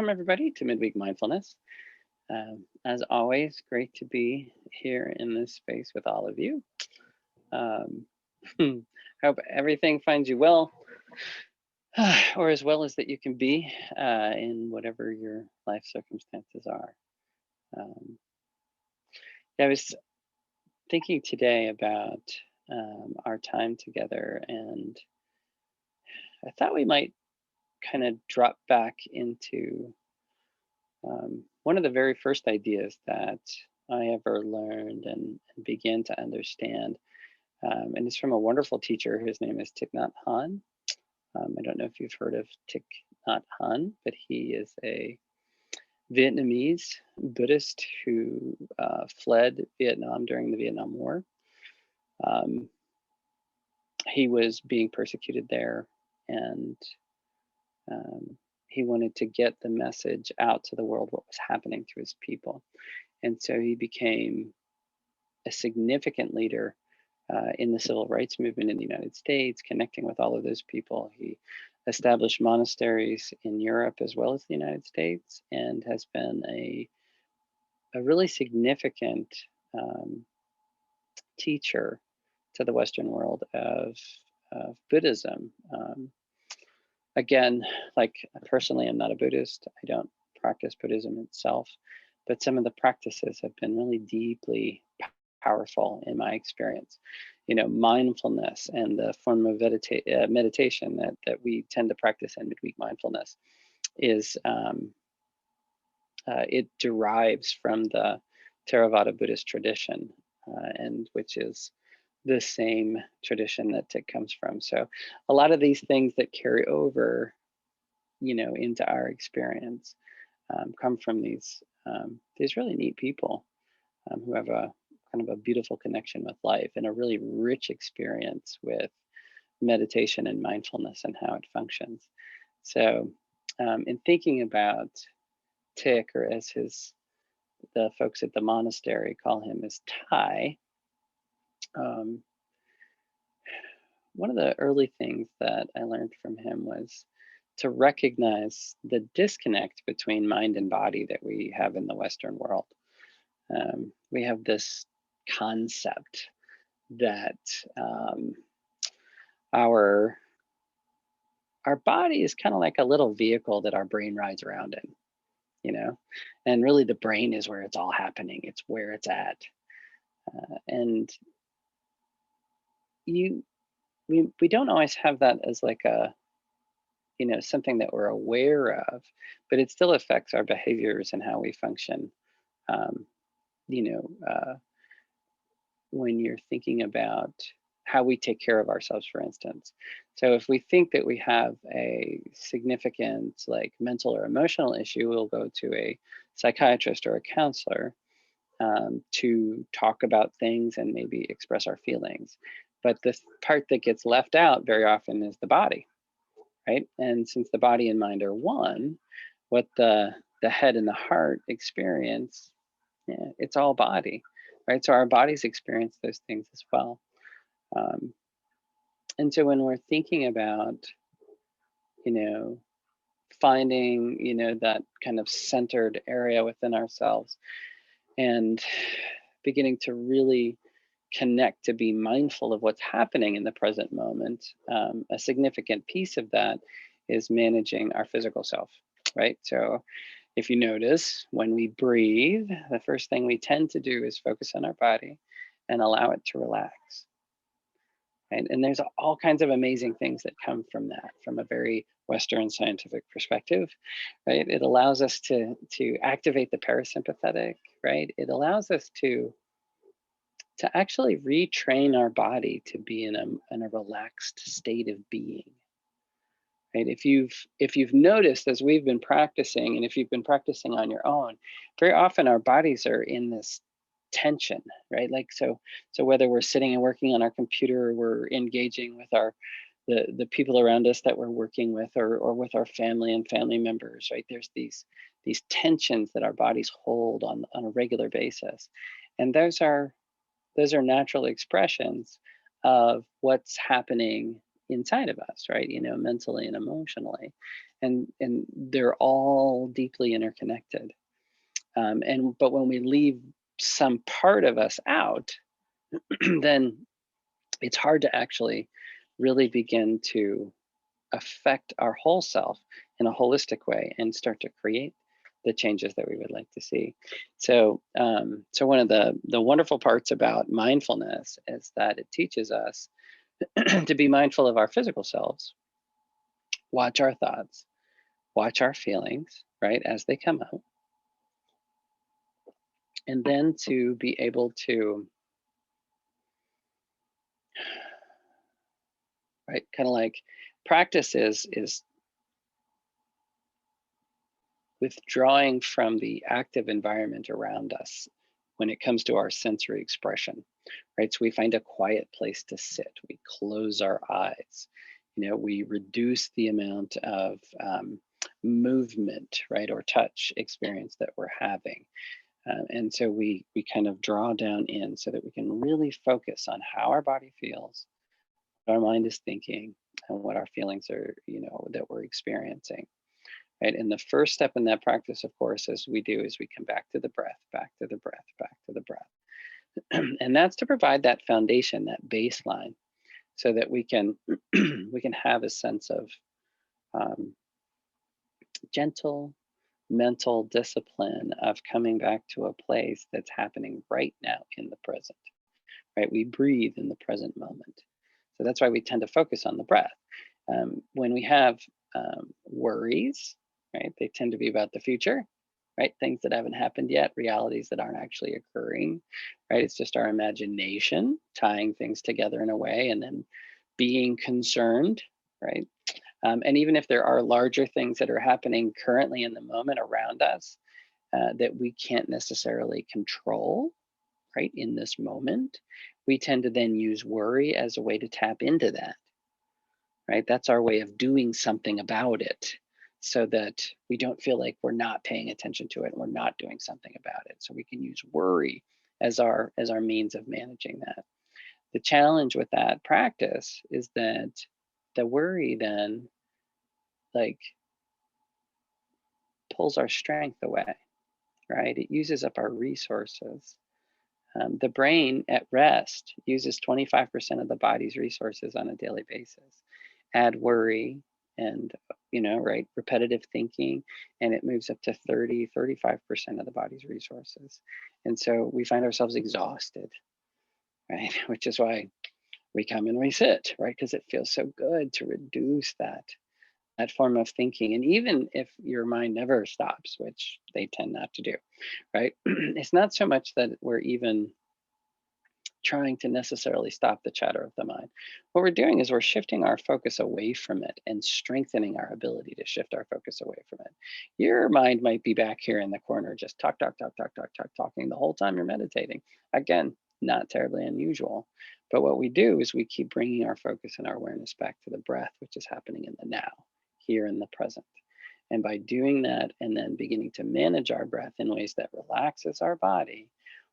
Welcome everybody to Midweek Mindfulness. As always, great to be here in this space with all of you. Um, hope everything finds you well, or as well as that you can be in whatever your life circumstances are. Um, I was thinking today about our time together, and I thought we might kind of drop back into one of the very first ideas that I ever learned and began to understand. And it's from a wonderful teacher. His name is Thich Nhat Hanh. I don't know if you've heard of Thich Nhat Hanh, but he is a Vietnamese Buddhist who fled Vietnam during the Vietnam War. Um, he was being persecuted there, and um, he wanted to get the message out to the world what was happening to his people. And so he became a significant leader in the civil rights movement in the United States, connecting with all of those people. He established monasteries in Europe as well as the United States, and has been a really significant um, teacher to the Western world of Buddhism. Again, like personally, I'm not a Buddhist. I don't practice Buddhism itself, but some of the practices have been really deeply powerful in my experience. You know, mindfulness and the form of meditation that we tend to practice in midweek mindfulness is it derives from the Theravada Buddhist tradition, and which is the same tradition that Thich comes from. So a lot of these things that carry over, you know, into our experience come from these really neat people who have a kind of a beautiful connection with life and a really rich experience with meditation and mindfulness and how it functions. So, in thinking about Thich, or as the folks at the monastery call him, as Thai, um, one of the early things that I learned from him was to recognize the disconnect between mind and body that we have in the Western world. We have this concept that our our body is kind of like a little vehicle that our brain rides around in, you know, and really the brain is where it's all happening. It's where it's at, and you we don't always have that as like a, you know, something that we're aware of, but it still affects our behaviors and how we function. Um, you know, when you're thinking about how we take care of ourselves, for instance. So if we think that we have a significant like mental or emotional issue, we'll go to a psychiatrist or a counselor to talk about things and maybe express our feelings. But the part that gets left out very often is the body, right? And since the body and mind are one, what the head and the heart experience, yeah, it's all body, right? So our bodies experience those things as well. Um, and so when we're thinking about, you know, finding, you know, that kind of centered area within ourselves and beginning to really connect to be mindful of what's happening in the present moment, a significant piece of that is managing our physical self, right? So if you notice, when we breathe, the first thing we tend to do is focus on our body and allow it to relax. Right? And there's all kinds of amazing things that come from that, from a very Western scientific perspective, right? It allows us to activate the parasympathetic, right? It allows us to actually retrain our body to be in a relaxed state of being. Right? If you've noticed, as we've been practicing, and if you've been practicing on your own, very often our bodies are in this tension, right? Like so whether we're sitting and working on our computer, or we're engaging with the people around us that we're working with, or with our family and family members, right? There's these tensions that our bodies hold on a regular basis. And those are natural expressions of what's happening, inside of us, right? Mentally and emotionally, and they're all deeply interconnected. And but when we leave some part of us out, then it's hard to actually really begin to affect our whole self in a holistic way and start to create the changes that we would like to see. So one of the wonderful parts about mindfulness is that it teaches us to be mindful of our physical selves, watch our thoughts, watch our feelings, right, as they come up, and then to be able to, right, kind of like practice is withdrawing from the active environment around us when it comes to our sensory expression, right? So we find a quiet place to sit. We close our eyes. We reduce the amount of movement, right, or touch experience that we're having. And so we kind of draw down in so that we can really focus on how our body feels, what our mind is thinking, and what our feelings are, that we're experiencing. Right. And the first step in that practice, of course, as we do, is we come back to the breath, back to the breath, back to the breath. And that's to provide that foundation, that baseline, so that we can we can have a sense of um, gentle mental discipline of coming back to a place that's happening right now in the present. Right. We breathe in the present moment. So that's why we tend to focus on the breath. When we have worries, right, they tend to be about the future, right? Things that haven't happened yet, realities that aren't actually occurring, right? It's just our imagination tying things together in a way and then being concerned, right? And even if there are larger things that are happening currently in the moment around us that we can't necessarily control, right, in this moment, we tend to then use worry as a way to tap into that, right? That's our way of doing something about it so that we don't feel like we're not paying attention to it and we're not doing something about it. So we can use worry as our means of managing that. The challenge with that practice is that the worry then like pulls our strength away, right? It uses up our resources. The brain at rest uses 25% of the body's resources on a daily basis. Add worry and, right, repetitive thinking, and it moves up to 35% of the body's resources. And so we find ourselves exhausted, right? Which is why we come and we sit, right? Because it feels so good to reduce that form of thinking. And even if your mind never stops, which they tend not to do, right? It's not so much that we're even trying to necessarily stop the chatter of the mind. What we're doing is we're shifting our focus away from it and strengthening our ability to shift our focus away from it. Your mind might be back here in the corner, just talk, talk, talk, talk, talk, talk, talking the whole time you're meditating. Again, not terribly unusual. But what we do is we keep bringing our focus and our awareness back to the breath, which is happening in the now, here in the present. And by doing that and then beginning to manage our breath in ways that relaxes our body,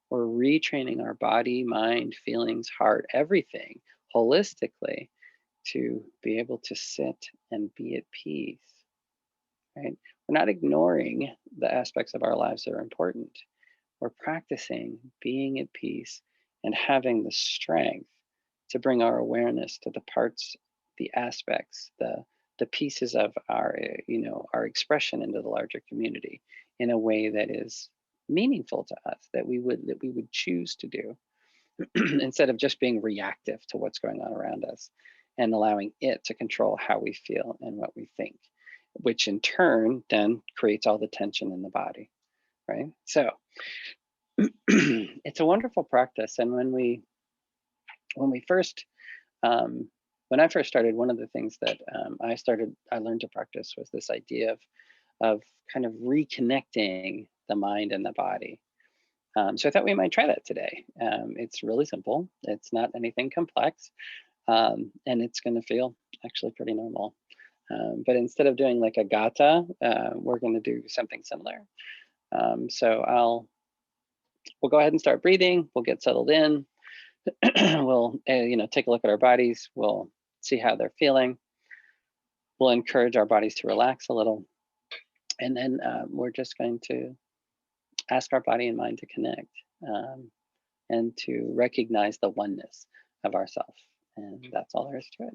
we're retraining our body, mind, feelings, heart, everything holistically to be able to sit and be at peace, right? We're not ignoring the aspects of our lives that are important. We're practicing being at peace and having the strength to bring our awareness to the parts, the aspects, the pieces of our, our expression into the larger community in a way that is meaningful to us, that we would choose to do instead of just being reactive to what's going on around us and allowing it to control how we feel and what we think, which in turn then creates all the tension in the body, right? So it's a wonderful practice. And when we first um, when I first started, one of the things that I learned to practice was this idea of kind of reconnecting the mind and the body. So I thought we might try that today. It's really simple. It's not anything complex, and it's going to feel actually pretty normal. But instead of doing like a gata, we're going to do something similar. So we'll go ahead and start breathing. We'll get settled in. We'll take a look at our bodies. We'll see how they're feeling. We'll encourage our bodies to relax a little. And then we're just going to ask our body and mind to connect, and to recognize the oneness of ourself. And that's all there is to it.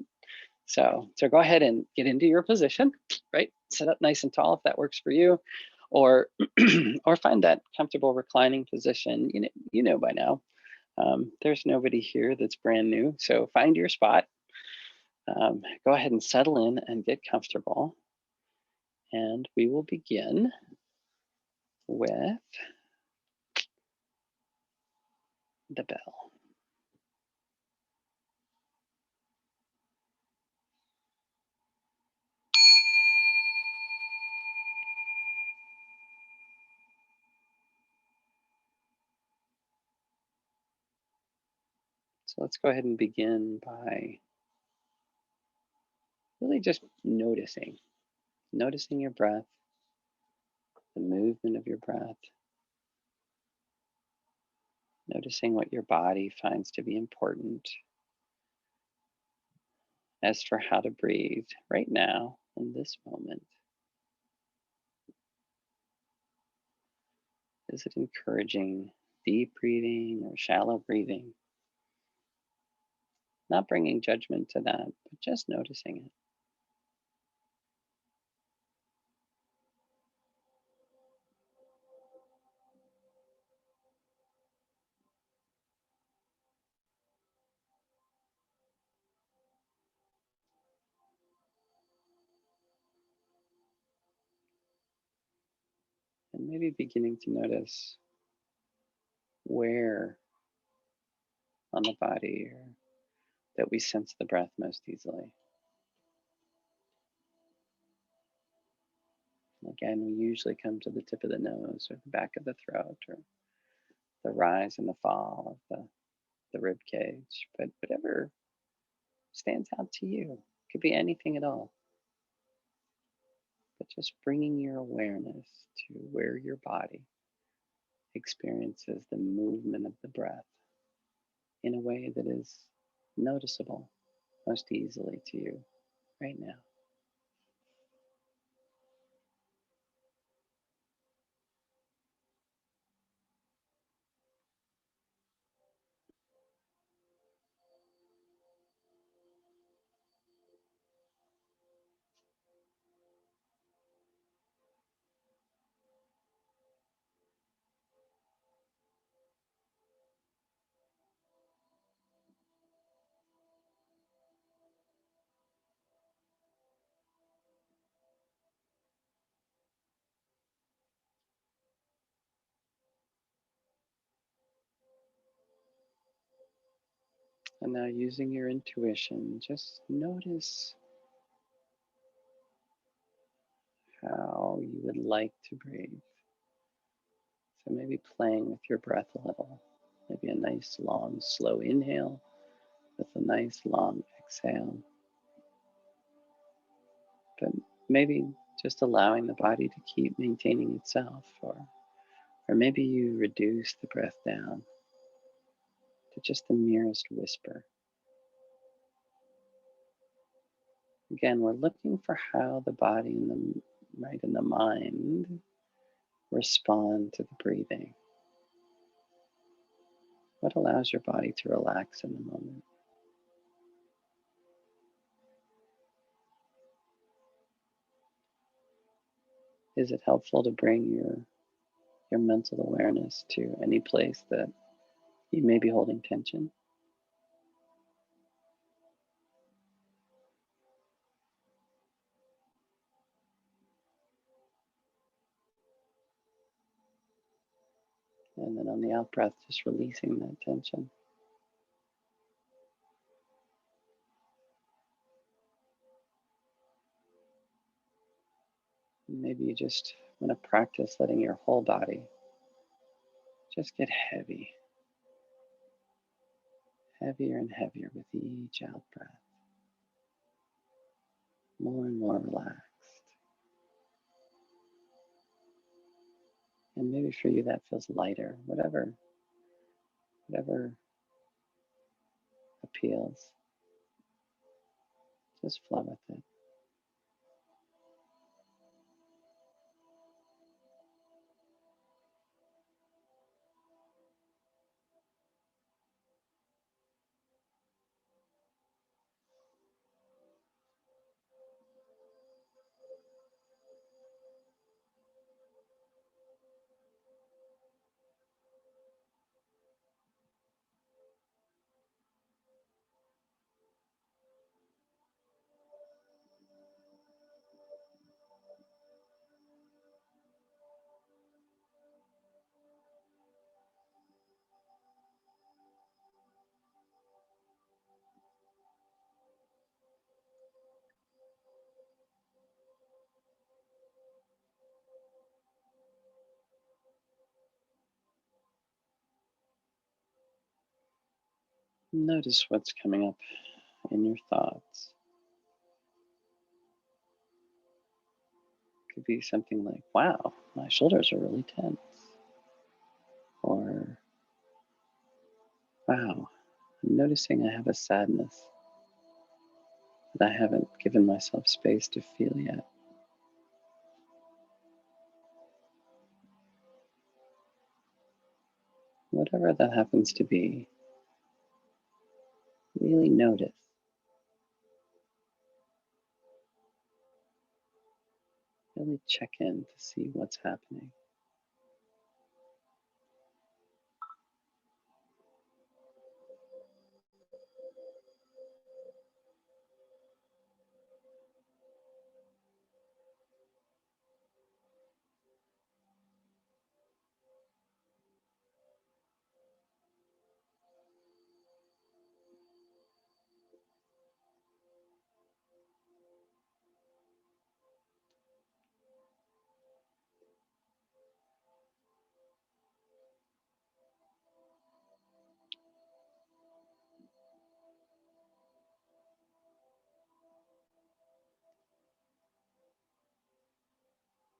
So go ahead and get into your position, right? Sit up nice and tall if that works for you, or or find that comfortable reclining position. You know by now. There's nobody here that's brand new, so find your spot. Go ahead and settle in and get comfortable. And we will begin with the bell. So let's go ahead and begin by really just noticing your breath, the movement of your breath, noticing what your body finds to be important. As for how to breathe right now in this moment, is it encouraging deep breathing or shallow breathing? Not bringing judgment to that, but just noticing it. And maybe beginning to notice where on the body that we sense the breath most easily. Again, we usually come to the tip of the nose or the back of the throat, or the rise and the fall of the rib cage, but whatever stands out to you. Could be anything at all. But just bringing your awareness to where your body experiences the movement of the breath in a way that is noticeable most easily to you right now. And now, using your intuition, just notice how you would like to breathe. So maybe playing with your breath a little. Maybe a nice, long, slow inhale with a nice, long exhale. But maybe just allowing the body to keep maintaining itself, or maybe you reduce the breath down to just the merest whisper. Again, we're looking for how the body and the mind respond to the breathing. What allows your body to relax in the moment? Is it helpful to bring your mental awareness to any place that you may be holding tension? And then on the out breath, just releasing that tension. Maybe you just want to practice letting your whole body just get heavy, heavier and heavier with each out breath, more and more relaxed. And maybe for you that feels lighter, whatever appeals. Just flow with it. Notice what's coming up in your thoughts. Could be something like, wow, my shoulders are really tense. Or, wow, I'm noticing I have a sadness that I haven't given myself space to feel yet. Whatever that happens to be, really notice. Really check in to see what's happening.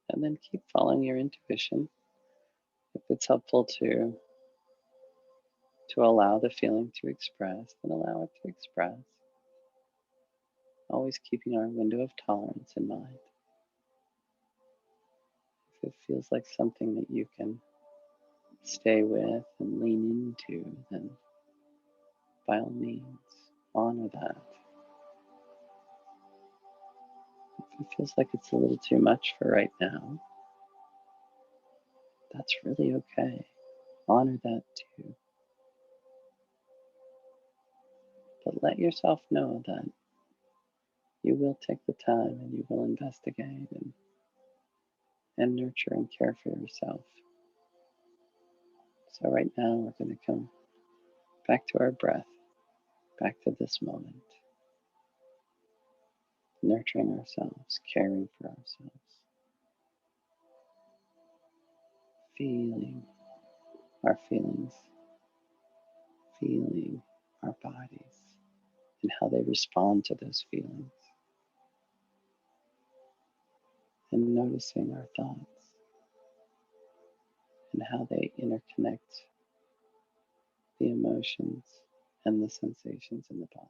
And then keep following your intuition. If it's helpful to allow the feeling to express, then allow it to express. Always keeping our window of tolerance in mind. If it feels like something that you can stay with and lean into, then by all means, honor that. If it feels like it's a little too much for right now, that's really okay. Honor that too. But let yourself know that you will take the time and you will investigate and nurture and care for yourself. So, right now, we're going to come back to our breath, back to this moment, nurturing ourselves, caring for ourselves, feeling our feelings, feeling our bodies and how they respond to those feelings, and noticing our thoughts and how they interconnect the emotions and the sensations in the body.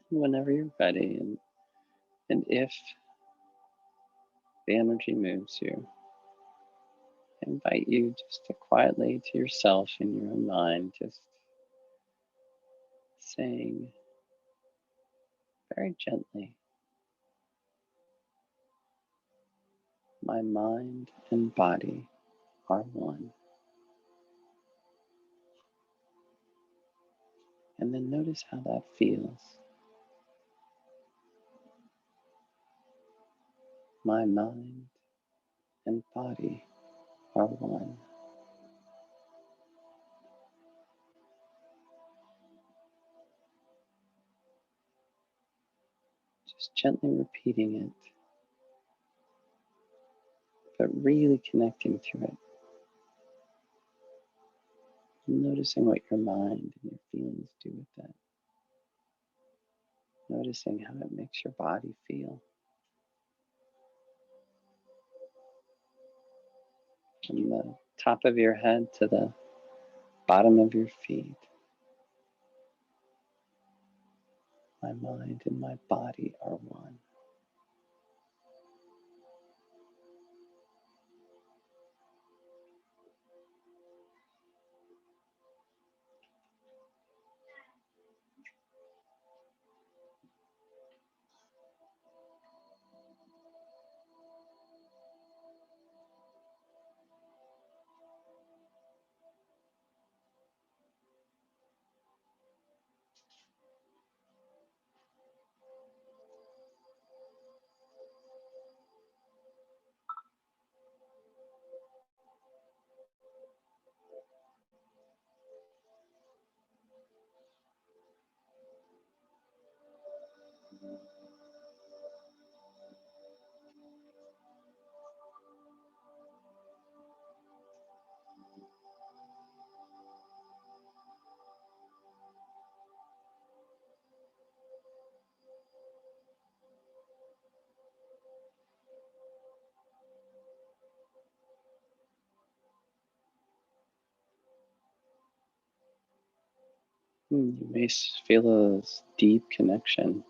And whenever you're ready, and if the energy moves you, I invite you just to quietly to yourself in your own mind, just saying very gently, my mind and body are one. And then notice how that feels. My mind and body are one. Just gently repeating it, but really connecting to it. Noticing what your mind and your feelings do with that. Noticing how it makes your body feel. From the top of your head to the bottom of your feet. My mind and my body are one. You may feel a deep connection.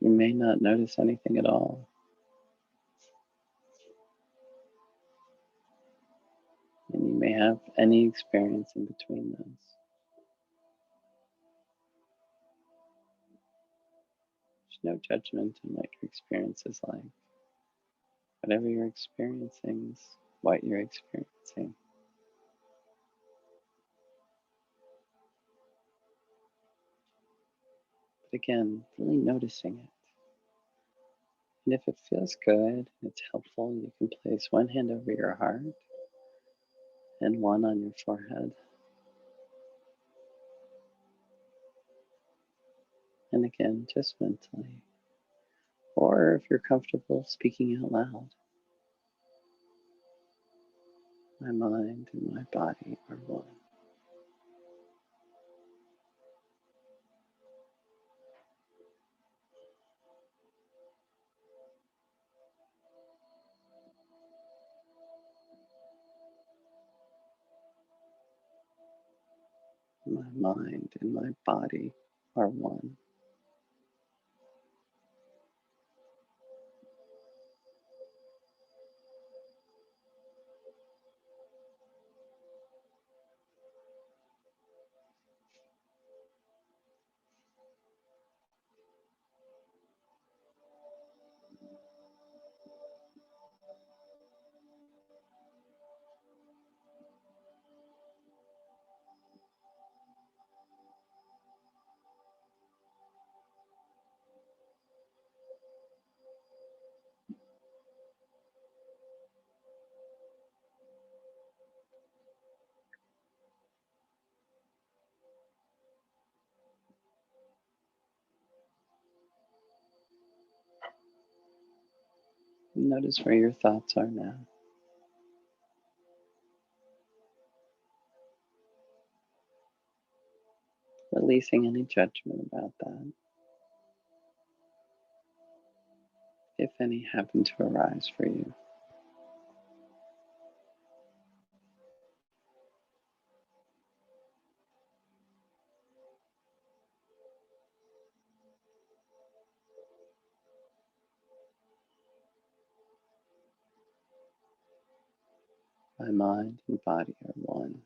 You may not notice anything at all. And you may have any experience in between those. There's no judgment in what your experience is like. Whatever you're experiencing is what you're experiencing. But again, really noticing it. And if it feels good, it's helpful, you can place one hand over your heart and one on your forehead. And again, just mentally. Or if you're comfortable speaking out loud, my mind and my body are one. My mind and my body are one. Notice where your thoughts are now. Releasing any judgment about that, if any happen to arise for you. My mind and body are one.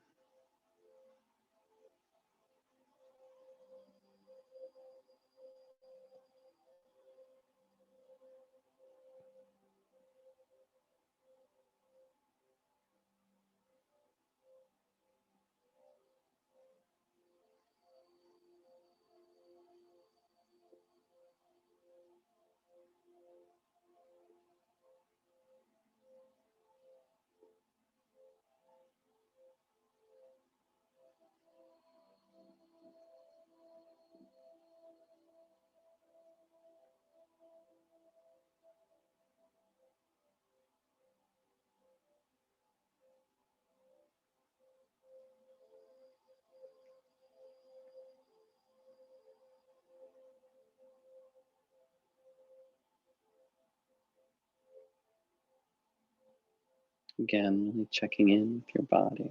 Again, really checking in with your body,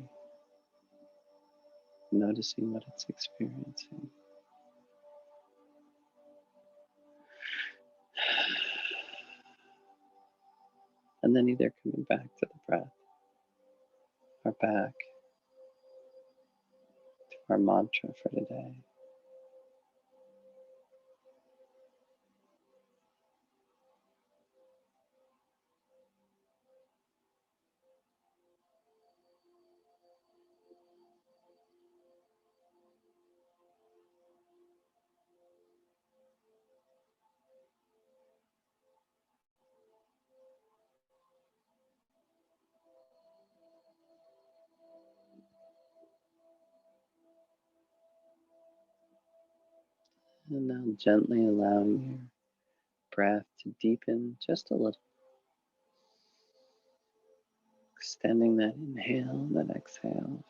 noticing what it's experiencing. And then either coming back to the breath or back to our mantra for today. And now gently allowing your breath to deepen just a little. Extending that inhale and that exhale.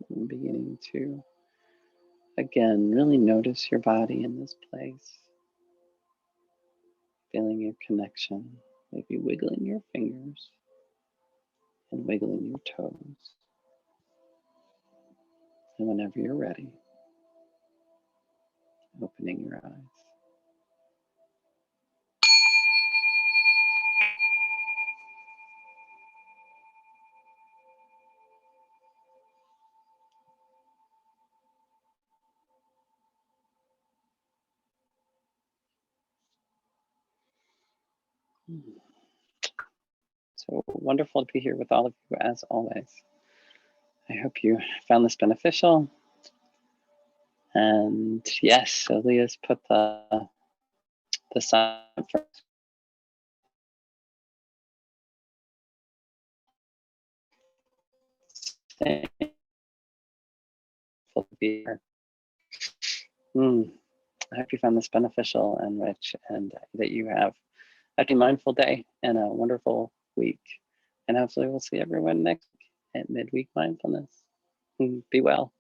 And beginning to, again, really notice your body in this place. Feeling your connection. Maybe wiggling your fingers and wiggling your toes. And whenever you're ready, opening your eyes. So wonderful to be here with all of you as always. I hope you found this beneficial. And yes, so Leah's put the sign for to be here. I hope you found this beneficial and rich, and that you have a mindful day and a wonderful week. And hopefully we'll see everyone next week at Midweek Mindfulness. Be well.